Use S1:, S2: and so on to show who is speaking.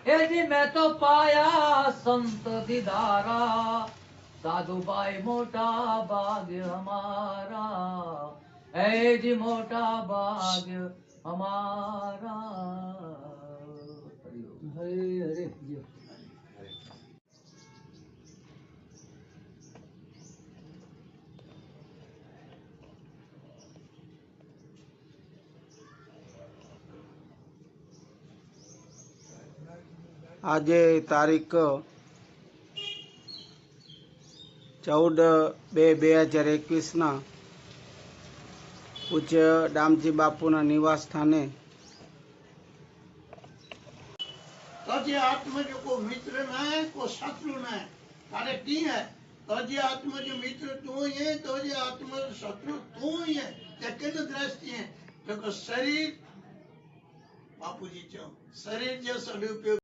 S1: ए जी मैं तो पाया संत दीदारा, साधु भाई मोटा भाग्य हमारा, ए जी मोटा भाग्य हमारा। हरे हरे जी।
S2: આજે તારીખ 14/2/2021 પૂજ્ય દામજી બાપુના નિવાસ સ્થાને
S3: तजे आत्मा जो को मित्र न है को शत्रु न है, तारे की है तजे आत्मा जो मित्र तू ही है, तजे आत्मा जो शत्रु तू ही है। किन दृष्टि है जो शरीर बापूजी चो शरीर जो सदुपयोग